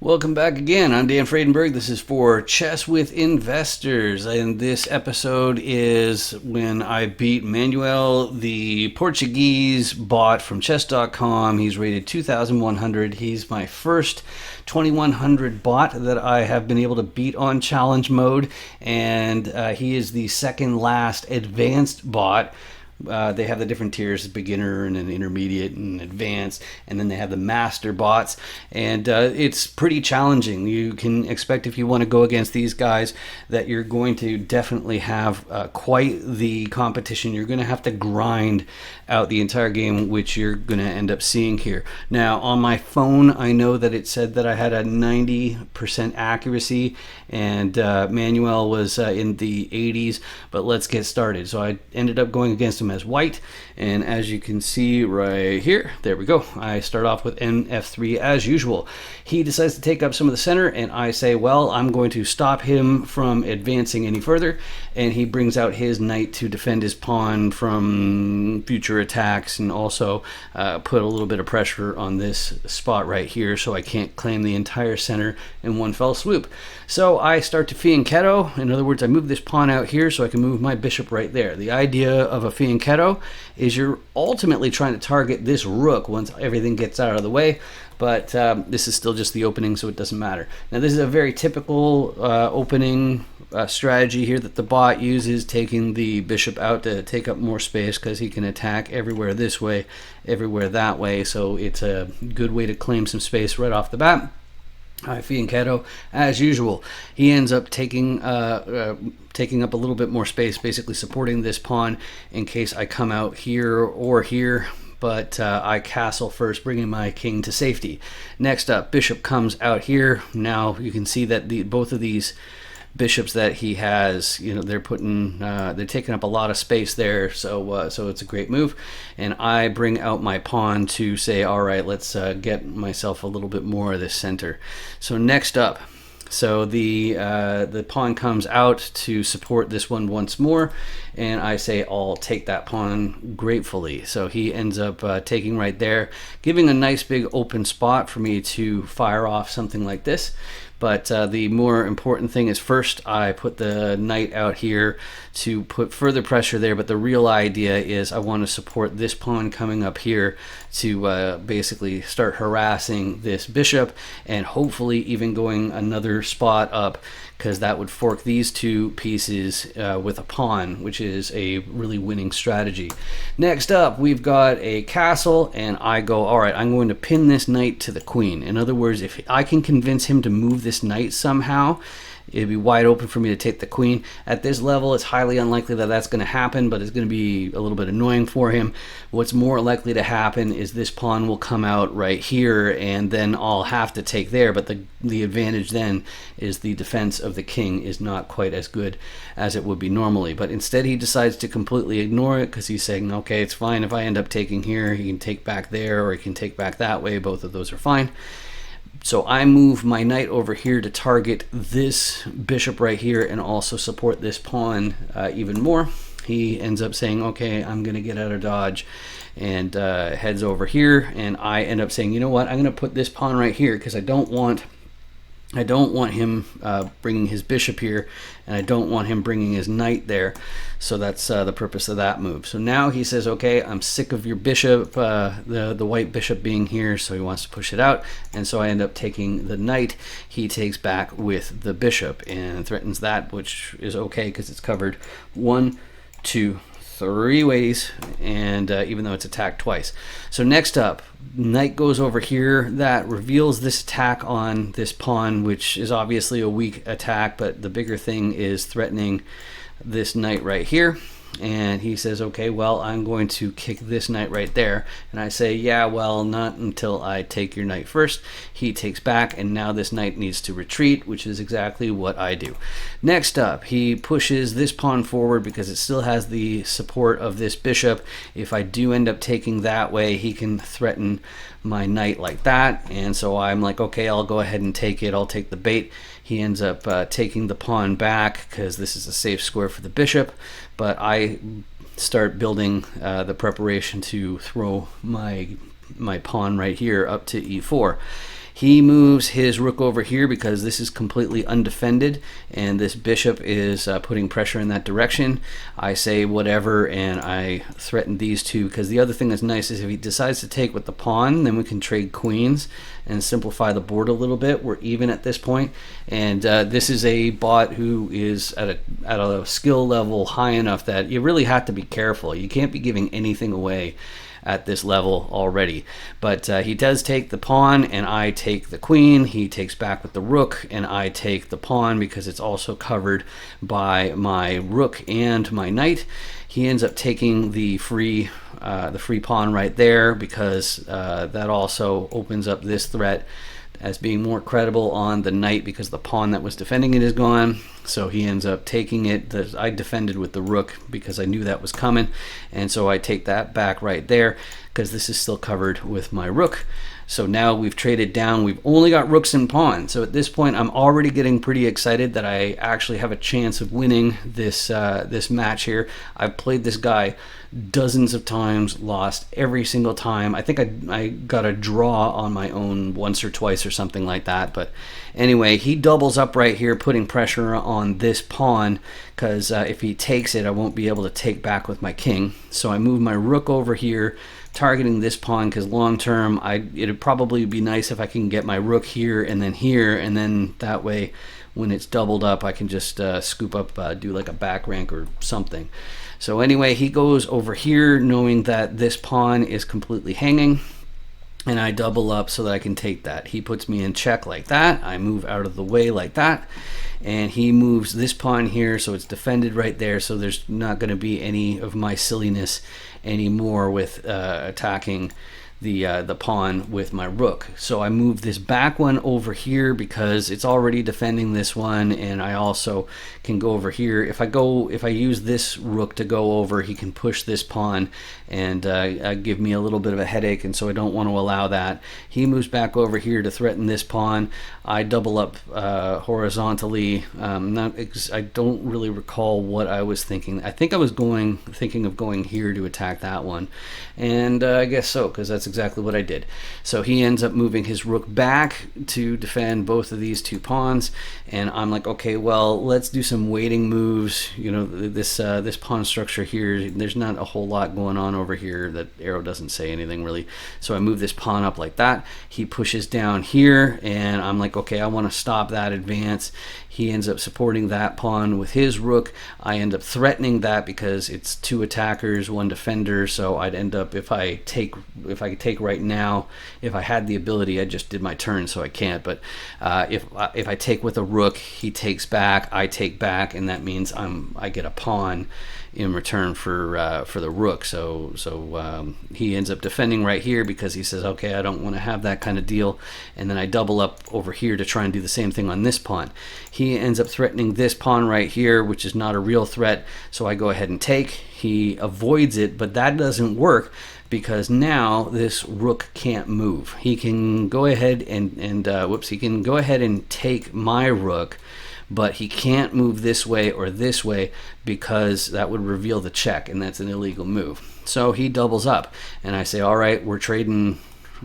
Welcome back again. I'm Dan Fredenberg. This is for Chess with Investors, and this episode is when I beat Manuel, the Portuguese bot from chess.com. He's rated 2,100. He's my first 2,100 bot that I have been able to beat on challenge mode, and he is the second last advanced bot. They have the different tiers, beginner and an intermediate and advanced, and then they have the master bots, and it's pretty challenging. You can expect, if you want to go against these guys, that you're going to definitely have quite the competition. You're going to have to grind out the entire game, which you're going to end up seeing here. Now, on my phone, I know that it said that I had a 90% accuracy, and Manuel was in the 80s, but let's get started. So I ended up going against him as white, and as you can see right here, there we go. I start off with NF3 as usual. He decides to take up some of the center, and I say, well, I'm going to stop him from advancing any further, and he brings out his knight to defend his pawn from future attacks, and also put a little bit of pressure on this spot right here so I can't claim the entire center in one fell swoop. So I start to fianchetto. In other words, I move this pawn out here so I can move my bishop right there. The idea of a fianchetto is you're ultimately trying to target this rook once everything gets out of the way, but this is still just the opening, so it doesn't matter. Now, this is a very typical opening strategy here that the bot uses, taking the bishop out to take up more space because he can attack everywhere this way, everywhere that way, so it's a good way to claim some space right off the bat. Fianchetto, as usual. He ends up taking up a little bit more space, basically supporting this pawn in case I come out here or here, but I castle first, bringing my king to safety. Next up, bishop comes out here. Now you can see that both of these bishops that he has, they're taking up a lot of space there, so it's a great move. And I bring out my pawn to say, all right, let's get myself a little bit more of this center. So next up, so the pawn comes out to support this one once more, and I say I'll take that pawn gratefully. So he ends up taking right there, giving a nice big open spot for me to fire off something like this. But the more important thing is, first I put the knight out here to put further pressure there, but the real idea is I want to support this pawn coming up here to basically start harassing this bishop, and hopefully even going another spot up, because that would fork these two pieces with a pawn, which is a really winning strategy. Next up, we've got a castle, and I go, all right, I'm going to pin this knight to the queen. In other words, if I can convince him to move this knight somehow, it'd be wide open for me to take the queen. At this level, it's highly unlikely that that's going to happen, but it's going to be a little bit annoying for him. What's more likely to happen is this pawn will come out right here, and then I'll have to take there, but the advantage then is the defense of the king is not quite as good as it would be normally. But instead, he decides to completely ignore it, because he's saying, okay, it's fine if I end up taking here. He can take back there, or he can take back that way. Both of those are fine. So I move my knight over here to target this bishop right here and also support this pawn even more. He ends up saying, okay, I'm going to get out of dodge, and heads over here. And I end up saying, you know what, I'm going to put this pawn right here, because I don't want him bringing his bishop here, and I don't want him bringing his knight there. So that's the purpose of that move. So now he says, okay, I'm sick of your bishop, the white bishop being here, so he wants to push it out. And so I end up taking the knight. He takes back with the bishop and threatens that, which is okay because it's covered 1, 2, 3 ways, and even though it's attacked twice. So next up, knight goes over here. That reveals this attack on this pawn, which is obviously a weak attack, but the bigger thing is threatening this knight right here. And he says, okay, well, I'm going to kick this knight right there. And I say, yeah, well, not until I take your knight first. He takes back, and now this knight needs to retreat, which is exactly what I do. Next up, he pushes this pawn forward because it still has the support of this bishop. If I do end up taking that way, he can threaten my knight like that. And so I'm like, okay, I'll go ahead and take it. I'll take the bait. He ends up taking the pawn back because this is a safe square for the bishop, but I start building the preparation to throw my pawn right here up to e4. He moves his rook over here because this is completely undefended, and this bishop is putting pressure in that direction. I say whatever, and I threaten these two, because the other thing that's nice is if he decides to take with the pawn, then we can trade queens and simplify the board a little bit. We're even at this point, and this is a bot who is at a skill level high enough that you really have to be careful. You can't be giving anything away at this level already. But he does take the pawn, and I take the queen. He takes back with the rook, and I take the pawn because it's also covered by my rook and my knight. He ends up taking the free pawn right there, because that also opens up this threat as being more credible on the knight, because the pawn that was defending it is gone. So he ends up taking it. I defended with the rook because I knew that was coming, and so I take that back right there because this is still covered with my rook. So now we've traded down. We've only got rooks and pawns. So at this point, I'm already getting pretty excited that I actually have a chance of winning this this match here. I've played this guy dozens of times, lost every single time. I think I got a draw on my own once or twice or something like that. But anyway, he doubles up right here, putting pressure on this pawn, because if he takes it, I won't be able to take back with my king. So I move my rook over here, targeting this pawn, because long term it'd probably be nice if I can get my rook here, and then that way when it's doubled up I can just scoop up, do like a back rank or something. So anyway, he goes over here knowing that this pawn is completely hanging, and I double up so that I can take that. He puts me in check like that. I move out of the way like that, and he moves this pawn here, so it's defended right there, so there's not going to be any of my silliness anymore with attacking the pawn with my rook. So I move this back one over here because it's already defending this one, and I also can go over here. If I use this rook to go over, he can push this pawn and give me a little bit of a headache, and so I don't want to allow that. He moves back over here to threaten this pawn. I double up horizontally. I don't really recall what I was thinking. I think I was thinking of going here to attack that one, and I guess so, because that's exactly what I did. So he ends up moving his rook back to defend both of these two pawns, and I'm like, okay, well, let's do some waiting moves. You know, this pawn structure here, there's not a whole lot going on over here. That arrow doesn't say anything really. So I move this pawn up like that. He pushes down here, and I'm like, okay, I want to stop that advance. He ends up supporting that pawn with his rook. I end up threatening that because it's two attackers, one defender. So I'd end up, if I take right now, if I had the ability, I just did my turn, so I can't. But if I take with a rook, he takes back, I take back, and that means I get a pawn in return for the rook. So he ends up defending right here because he says, okay, I don't want to have that kind of deal, and then I double up over here to try and do the same thing on this pawn. He ends up threatening this pawn right here, which is not a real threat, so I go ahead and take. He avoids it, but that doesn't work because now this rook can't move. He can go ahead and he can go ahead and take my rook, but he can't move this way or this way because that would reveal the check, and that's an illegal move. So he doubles up, and I say, all right, we're trading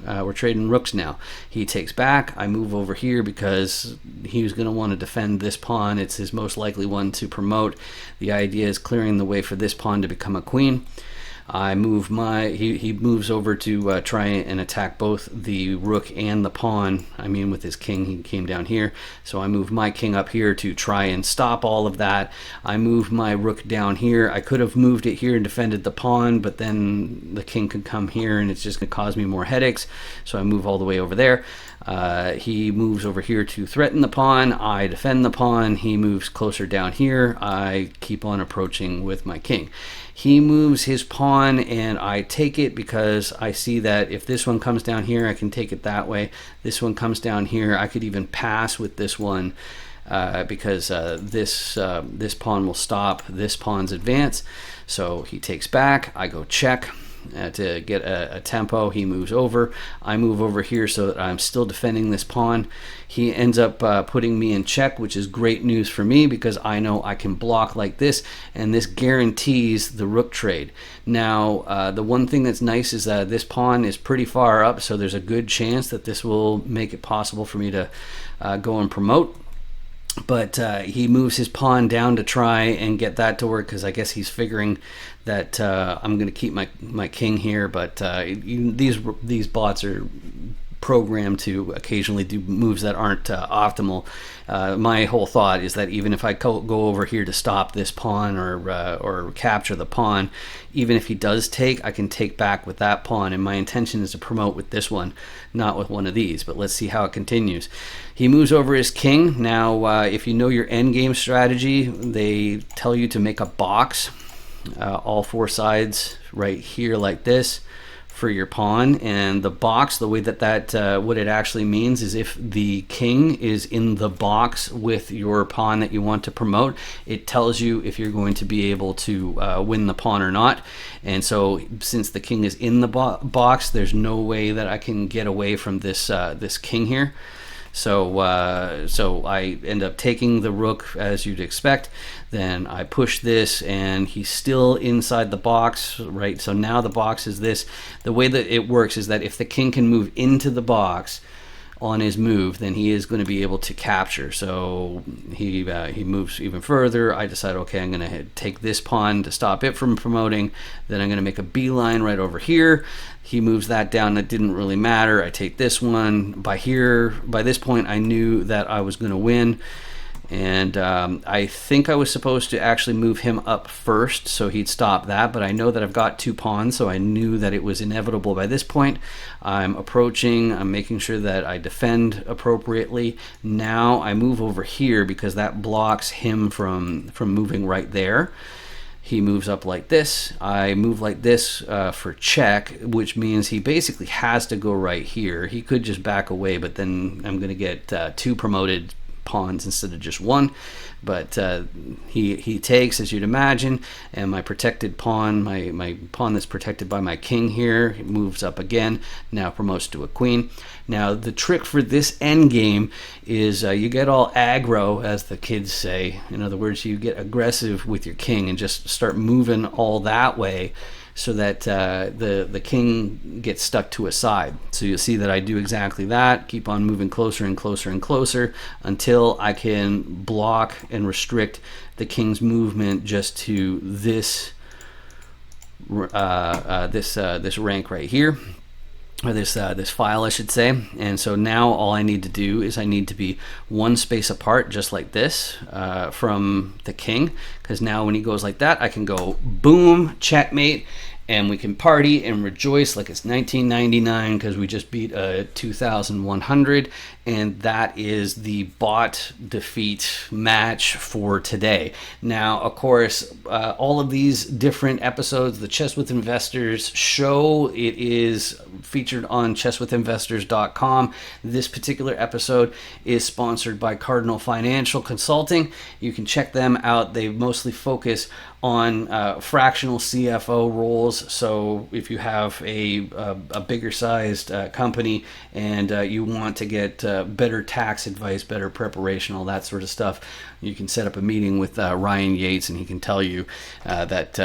rooks now. He takes back. I move over here because he's going to want to defend this pawn. It's his most likely one to promote. The idea is clearing the way for this pawn to become a queen. I move he moves over to try and attack both the rook and the pawn. I mean, with his king, he came down here. So I move my king up here to try and stop all of that. I move my rook down here. I could have moved it here and defended the pawn, but then the king could come here and it's just going to cause me more headaches. So I move all the way over there. He moves over here to threaten the pawn. I defend the pawn. He moves closer down here. I keep on approaching with my king. He moves his pawn, and I take it because I see that if this one comes down here, I can take it that way. This one comes down here. I could even pass with this one because this pawn will stop this pawn's advance. So he takes back. I go check. to get a tempo. He moves over. I move over here so that I'm still defending this pawn. He ends up putting me in check, which is great news for me because I know I can block like this, and this guarantees the rook trade. Now, the one thing that's nice is that this pawn is pretty far up, so there's a good chance that this will make it possible for me to go and promote. But he moves his pawn down to try and get that to work because I guess he's figuring that I'm going to keep my king here. But these bots are programmed to occasionally do moves that aren't optimal. My whole thought is that even if I go over here to stop this pawn or capture the pawn, even if he does take, I can take back with that pawn, and my intention is to promote with this one, not with one of these. But let's see how it continues. He moves over his king. Now, if you know your endgame strategy, they tell you to make a box, all four sides right here like this, for your pawn. And the box, the way that what it actually means is if the king is in the box with your pawn that you want to promote, it tells you if you're going to be able to win the pawn or not. And so since the king is in the box, there's no way that I can get away from this this king here. So I end up taking the rook as you'd expect. Then I push this, and he's still inside the box, right? So now the box is this. The way that it works is that if the king can move into the box on his move, then he is going to be able to capture. So he moves even further. I decide, okay, I'm going to take this pawn to stop it from promoting. Then I'm going to make a beeline right over here. He moves that down. That didn't really matter. I take this one. By this point, I knew that I was going to win. And I think I was supposed to actually move him up first so he'd stop that, but I know that I've got two pawns, so I knew that it was inevitable by this point. I'm approaching, I'm making sure that I defend appropriately. Now I move over here because that blocks him from moving right there. He moves up like this. I move like this for check, which means he basically has to go right here. He could just back away, but then I'm going to get two promoted pawns instead of just one. But he takes, as you'd imagine, and my protected pawn, my pawn that's protected by my king here, moves up again, now promotes to a queen. Now the trick for this endgame is you get all aggro, as the kids say. In other words, you get aggressive with your king and just start moving all that way, so that the king gets stuck to a side. So you'll see that I do exactly that, keep on moving closer and closer and closer until I can block and restrict the king's movement just to this this rank right here, or this file, I should say. And so now all I need to do is I need to be one space apart, just like this, from the king, because now when he goes like that, I can go boom, checkmate, and we can party and rejoice like it's 1999 because we just beat a 2100, and that is the bot defeat match for today. Now, of course, all of these different episodes, the Chess with Investors show, it is featured on chesswithinvestors.com. This particular episode is sponsored by Cardinal Financial Consulting. You can check them out. They mostly focus on fractional CFO roles. So if you have a bigger sized company and you want to get better tax advice, better preparation, all that sort of stuff, you can set up a meeting with Ryan Yates, and he can tell you that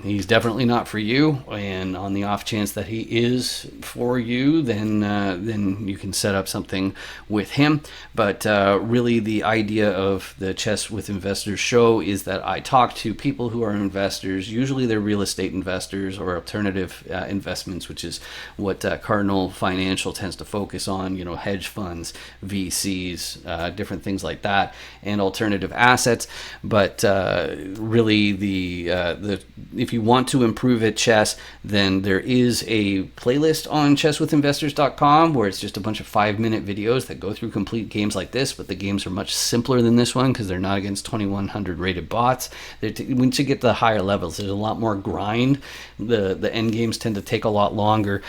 he's definitely not for you. And on the off chance that he is for you, then you can set up something with him. But really, the idea of the Chess with Investors show is that I talk to people who are investors. Usually, they're real estate investors or alternative investments, which is what Cardinal Financial tends to focus on. You know, hedge funds, VCs, different things like that, and alternative assets. But really, the if you want to improve at chess, then there is a playlist on chesswithinvestors.com where it's just a bunch of 5-minute videos that go through complete games like this, but the games are much simpler than this one because they're not against 2100 rated bots. Once you get to the higher levels, there's a lot more grind. The end games tend to take a lot longer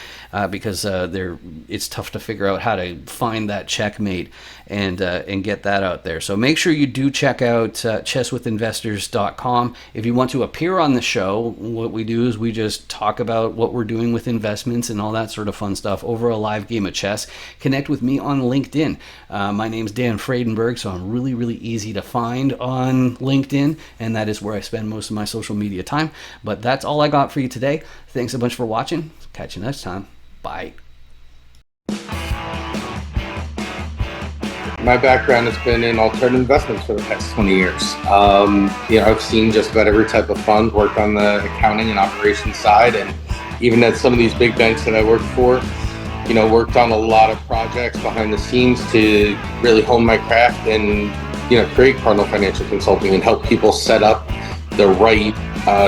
because it's tough to figure out how to find that checkmate and get that out there. So make sure you do check out chesswithinvestors.com. If you want to appear on the show, what we do is we just talk about what we're doing with investments and all that sort of fun stuff over a live game of chess. Connect with me on LinkedIn. My name's Dan Friedenberg, so I'm really, really easy to find on LinkedIn, and that is where I spend most of my social media time. But that's all I got for you today. Thanks a bunch for watching. Catch you next time. Bye. My background has been in alternative investments for the past 20 years. I've seen just about every type of fund, worked on the accounting and operations side, and even at some of these big banks that I worked for, worked on a lot of projects behind the scenes to really hone my craft and, create Cardinal Financial Consulting and help people set up the right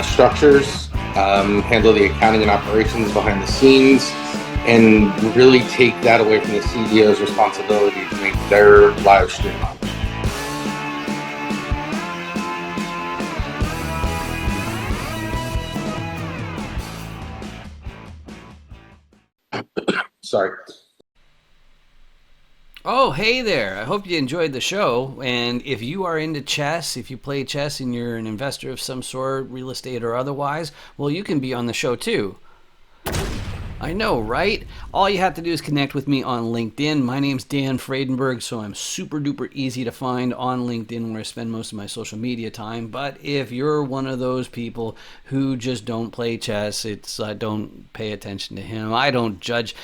structures, handle the accounting and operations behind the scenes, and really take that away from the CEO's responsibility to make their lives streamlined. Sorry. Oh, hey there. I hope you enjoyed the show. And if you are into chess, if you play chess and you're an investor of some sort, real estate or otherwise, well, you can be on the show too. I know, right? All you have to do is connect with me on LinkedIn. My name's Dan Friedenberg, so I'm super duper easy to find on LinkedIn, where I spend most of my social media time. But if you're one of those people who just don't play chess, don't pay attention to him. I don't judge.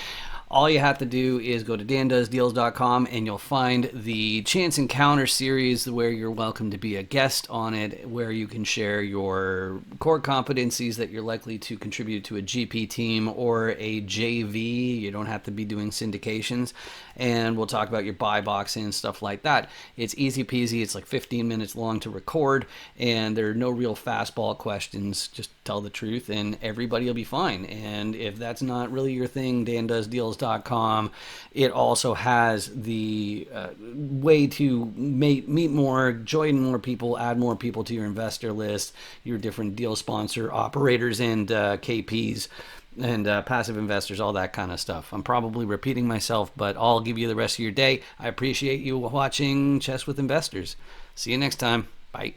All you have to do is go to dandoesdeals.com and you'll find the Chance Encounter series where you're welcome to be a guest on it, where you can share your core competencies that you're likely to contribute to a GP team or a JV. You don't have to be doing syndications. And we'll talk about your buy box and stuff like that. It's easy peasy. It's like 15 minutes long to record, and there are no real fastball questions. Just tell the truth and everybody will be fine. And if that's not really your thing, dandoesdeals.com, it also has the way to meet more, join more people, add more people to your investor list, your different deal sponsor operators and KPs and passive investors, all that kind of stuff. I'm probably repeating myself, but I'll give you the rest of your day. I appreciate you watching Chess with Investors. See you next time. Bye.